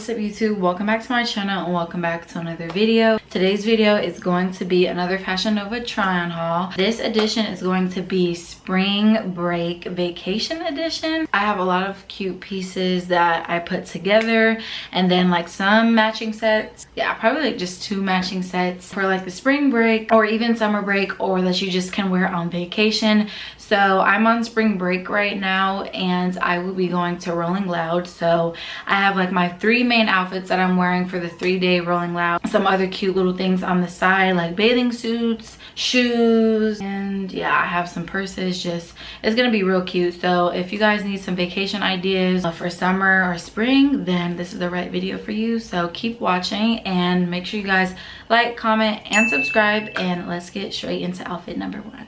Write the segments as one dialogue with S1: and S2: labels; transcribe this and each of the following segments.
S1: what's up YouTube? Welcome back to my channel and welcome back to another video. Today's video is going to be another Fashion Nova try-on haul. This edition is going to be spring break vacation edition. I have a lot of cute pieces that I put together and then like some matching sets. Yeah, probably like just 2 matching sets for like the spring break or even summer break, or that you just can wear on vacation. So I'm on spring break right now and I will be going to Rolling Loud. So I have like my 3 main outfits that I'm wearing for the 3-day Rolling Loud. Some other cute little things on the side like bathing suits, shoes, and yeah, I have some purses. Just, it's gonna be real cute. So if you guys need some vacation ideas for summer or spring, then this is the right video for you. So keep watching and make sure you guys like, comment, and subscribe, and let's get straight into outfit number 1.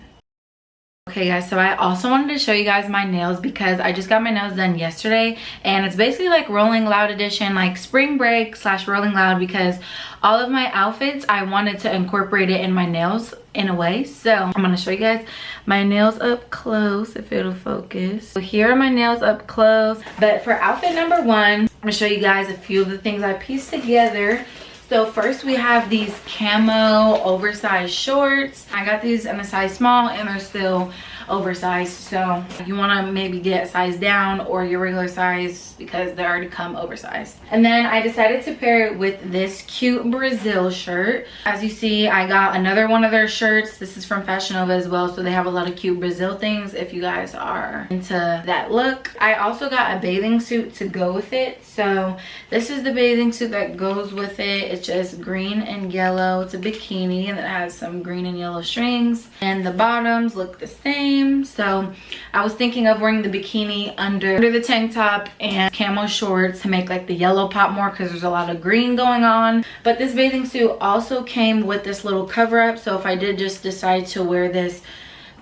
S1: Okay guys, so I also wanted to show you guys my nails because I just got my nails done yesterday, and it's basically like Rolling Loud edition, like spring break slash Rolling Loud, because all of my outfits I wanted to incorporate it in my nails in a way. So I'm gonna show you guys my nails up close if it'll focus. So here are my nails up close. But for outfit number 1, I'm gonna show you guys a few of the things I pieced together. So first we have these camo oversized shorts. I got these in a size small and they're still oversized. So you want to maybe get a size down or your regular size because they already come oversized. And then I decided to pair it with this cute Brazil shirt. As you see, I got another one of their shirts. This is from Fashion Nova as well. So they have a lot of cute Brazil things if you guys are into that look. I also got a bathing suit to go with it. So this is the bathing suit that goes with it. It's just green and yellow. It's a bikini and it has some green and yellow strings, and the bottoms look the same. So I was thinking of wearing the bikini under the tank top and camo shorts to make like the yellow pop more because there's a lot of green going on. But this bathing suit also came with this little cover up, so if I did just decide to wear this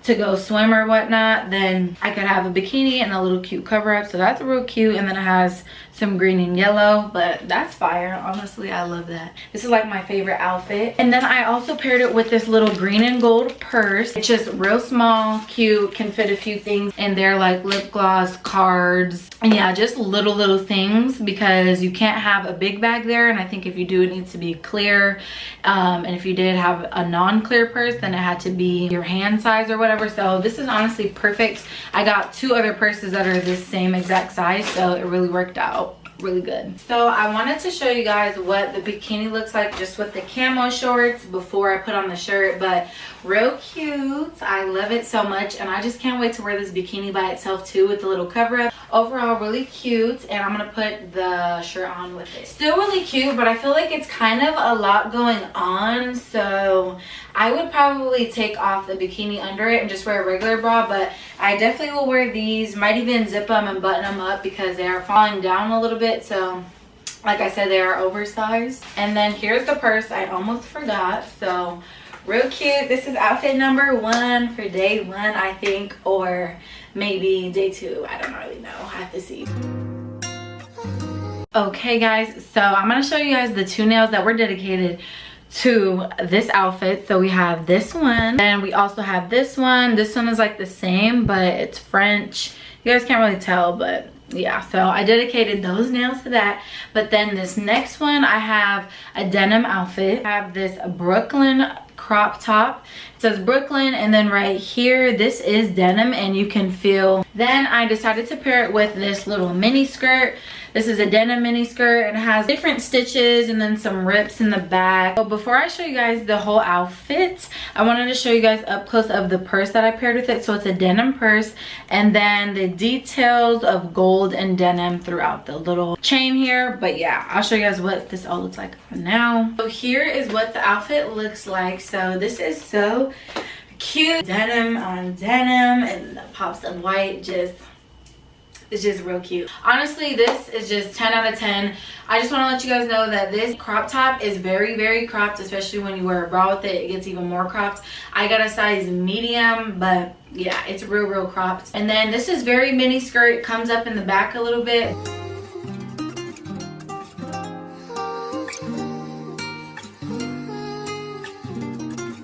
S1: to go swim or whatnot, then I could have a bikini and a little cute cover up. So that's real cute, and then it has some green and yellow, but that's fire. Honestly, I love that. This is like my favorite outfit. And then I also paired it with this little green and gold purse. It's just real small, cute, can fit a few things in there like lip gloss, cards, and yeah, just little things, because you can't have a big bag there, and I think if you do, it needs to be clear. And if you did have a non-clear purse, then it had to be your hand size or whatever. So this is honestly perfect. I got 2 other purses that are this same exact size, so it really worked out really good. So I wanted to show you guys what the bikini looks like just with the camo shorts before I put on the shirt, but real cute. I love it so much, and I just can't wait to wear this bikini by itself too with the little cover up. Overall really cute, and I'm gonna put the shirt on with it. Still really cute, but I feel like it's kind of a lot going on, so I would probably take off the bikini under it and just wear a regular bra, but I definitely will wear these. Might even zip them and button them up because they are falling down a little bit. So like I said, they are oversized. And then here's the purse. I almost forgot. So real cute. This is outfit number 1 for day 1, I think, or maybe day 2. I don't really know. I have to see. Okay guys, so I'm gonna show you guys the 2 nails that were dedicated to this outfit. So we have this one, and we also have this one. This one is like the same, but it's French. You guys can't really tell, but yeah, so I dedicated those nails to that. But then this next one, I have a denim outfit. I have this Brooklyn crop top. It says Brooklyn, and then right here, this is denim, and you can feel. Then I decided to pair it with this little mini skirt. This is a denim mini skirt, and it has different stitches and then some rips in the back. So before I show you guys the whole outfit, I wanted to show you guys up close of the purse that I paired with it. So it's a denim purse, and then the details of gold and denim throughout the little chain here. But yeah, I'll show you guys what this all looks like now. So here is what the outfit looks like. So this is so cute, denim on denim, and the pops of white. It's just real cute. Honestly, this is just 10 out of 10. I just want to let you guys know that this crop top is very cropped, especially when you wear a bra with it. It gets even more cropped. I got a size medium, but yeah, it's real cropped. And then this is very mini skirt. It comes up in the back a little bit.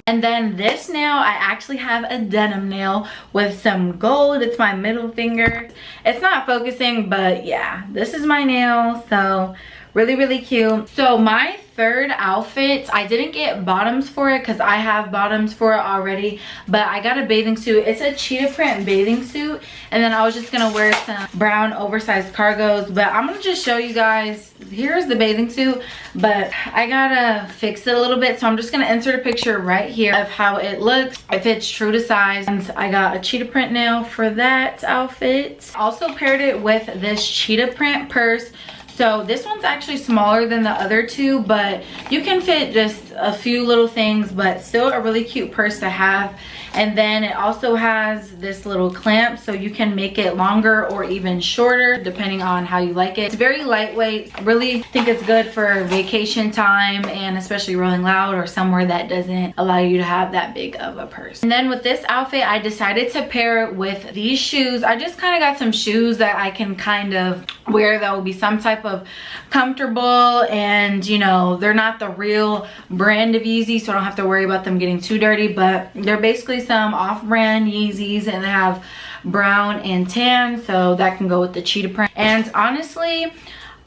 S1: And then this nail, I actually have a denim nail with some gold. It's my middle finger. It's not focusing, but yeah, this is my nail. So Really cute. So my third outfit, I didn't get bottoms for it because I have bottoms for it already, but I got a bathing suit. It's a cheetah print bathing suit, and then I was just gonna wear some brown oversized cargos, but I'm gonna just show you guys. Here's the bathing suit, but I gotta fix it a little bit, so I'm just gonna insert a picture right here of how it looks if it's true to size. And I got a cheetah print nail for that outfit. Also paired it with this cheetah print purse. So this one's actually smaller than the other two, but you can fit just a few little things, but still a really cute purse to have. And then it also has this little clamp, so you can make it longer or even shorter depending on how you like it. It's very lightweight. I really think it's good for vacation time, and especially rolling loud or somewhere that doesn't allow you to have that big of a purse. And then with this outfit, I decided to pair it with these shoes. I just kind of got some shoes that I can kind of wear that will be some type of comfortable, and you know, they're not the real brand of Yeezy, so I don't have to worry about them getting too dirty, but they're basically some off-brand Yeezys, and they have brown and tan, so that can go with the cheetah print. And honestly,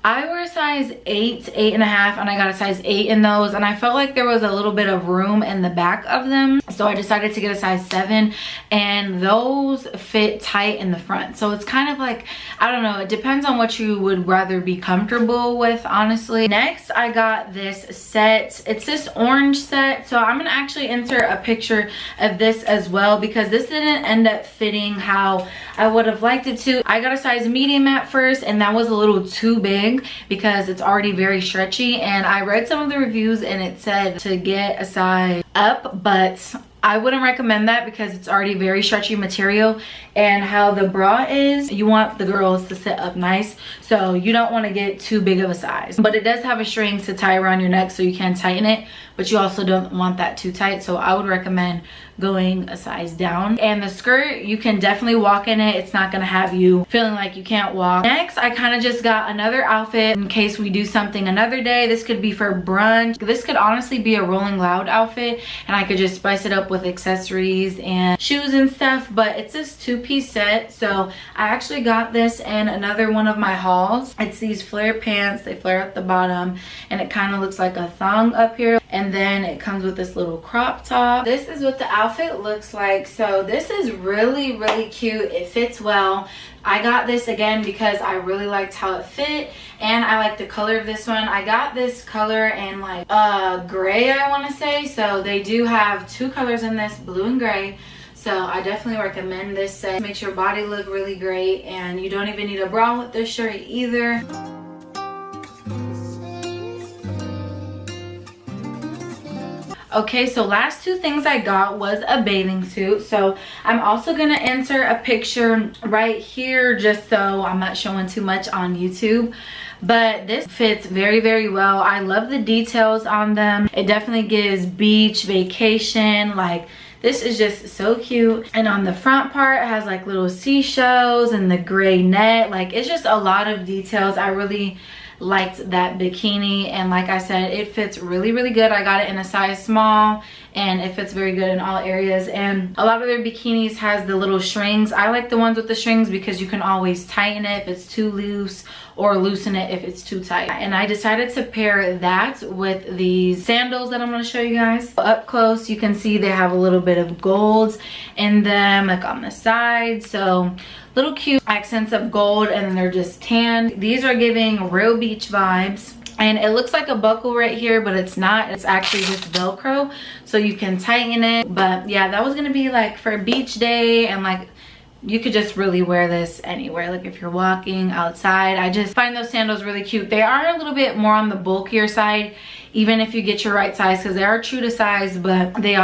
S1: I wear a size 8, 8.5, and I got a size 8 in those, and I felt like there was a little bit of room in the back of them, so I decided to get a size 7, and those fit tight in the front. So it's kind of like, I don't know, it depends on what you would rather be comfortable with, honestly. Next, I got this set. It's this orange set, so I'm gonna actually insert a picture of this as well, because this didn't end up fitting how I would have liked it to. I got a size medium at first, and that was a little too big because it's already very stretchy, and I read some of the reviews and it said to get a size up, but I wouldn't recommend that because it's already very stretchy material, and how the bra is, you want the girls to sit up nice, so you don't want to get too big of a size. But it does have a string to tie around your neck, so you can tighten it, but you also don't want that too tight, so I would recommend going a size down. And the skirt, you can definitely walk in it. It's not gonna have you feeling like you can't walk. Next, I kind of just got another outfit in case we do something another day. This could be for brunch. This could honestly be a rolling loud outfit, and I could just spice it up with accessories and shoes and stuff, but it's this two-piece set. So I actually got this in another one of my hauls. It's these flare pants. They flare at the bottom, and it kind of looks like a thong up here, and then it comes with this little crop top. This is what the outfit looks like. So this is really cute. It fits well. I got this again because I really liked how it fit, and I like the color of this one. I got this color in like gray, I want to say. So they do have two colors in this, blue and gray. So I definitely recommend this set. Makes your body look really great, and you don't even need a bra with this shirt either. Okay, so last two things I got was a bathing suit. So I'm also gonna insert a picture right here just so I'm not showing too much on YouTube. But this fits very well. I love the details on them. It definitely gives beach, vacation, like this is just so cute. And on the front part, it has like little seashells and the gray net. Like it's just a lot of details. I really liked that bikini, and like I said, it fits really good. I got it in a size small, and it fits very good in all areas. And a lot of their bikinis has the little strings. I like the ones with the strings because you can always tighten it if it's too loose, or loosen it if it's too tight. And I decided to pair that with these sandals that I'm going to show you guys. Up close, you can see they have a little bit of gold in them, like on the side. So little cute accents of gold, and then they're just tan. These are giving real beach vibes. And it looks like a buckle right here, but it's not. It's actually just Velcro, so you can tighten it. But yeah, that was gonna be like for a beach day, and like you could just really wear this anywhere, like if you're walking outside. I just find those sandals really cute. They are a little bit more on the bulkier side, even if you get your right size, because they are true to size, but they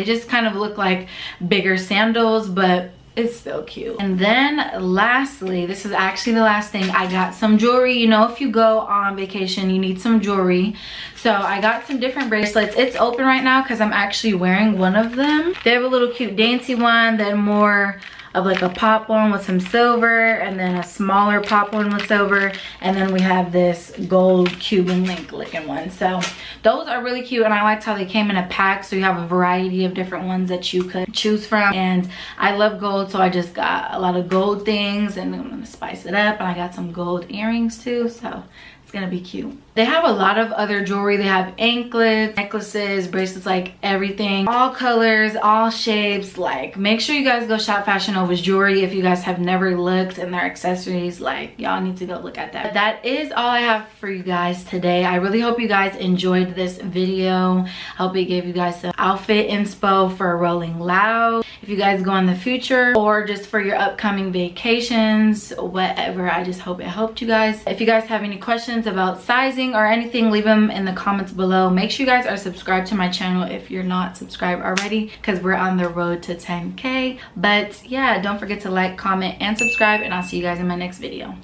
S1: just kind of look like bigger sandals, but it's still cute. And then lastly, this is actually the last thing, I got some jewelry. You know, if you go on vacation, you need some jewelry. So I got some different bracelets. It's open right now because I'm actually wearing one of them. They have a little cute dainty one, then more of like a pop one with some silver, and then a smaller pop one with silver, and then we have this gold Cuban link looking one. So those are really cute, and I liked how they came in a pack, so you have a variety of different ones that you could choose from. And I love gold, so I just got a lot of gold things, and I'm gonna spice it up. And I got some gold earrings too, so It's gonna be cute. They have a lot of other jewelry. They have anklets, necklaces, bracelets, like everything. All colors, all shapes. Like, make sure you guys go shop Fashion Nova's jewelry if you guys have never looked, and their accessories. Like, y'all need to go look at that. That is all I have for you guys today. I really hope you guys enjoyed this video. I hope it gave you guys some outfit inspo for Rolling Loud. If you guys go in the future or just for your upcoming vacations, whatever, I just hope it helped you guys. If you guys have any questions about sizing or anything, leave them in the comments below. Make sure you guys are subscribed to my channel if you're not subscribed already, because we're on the road to 10K. But yeah, don't forget to like, comment, and subscribe, and I'll see you guys in my next video.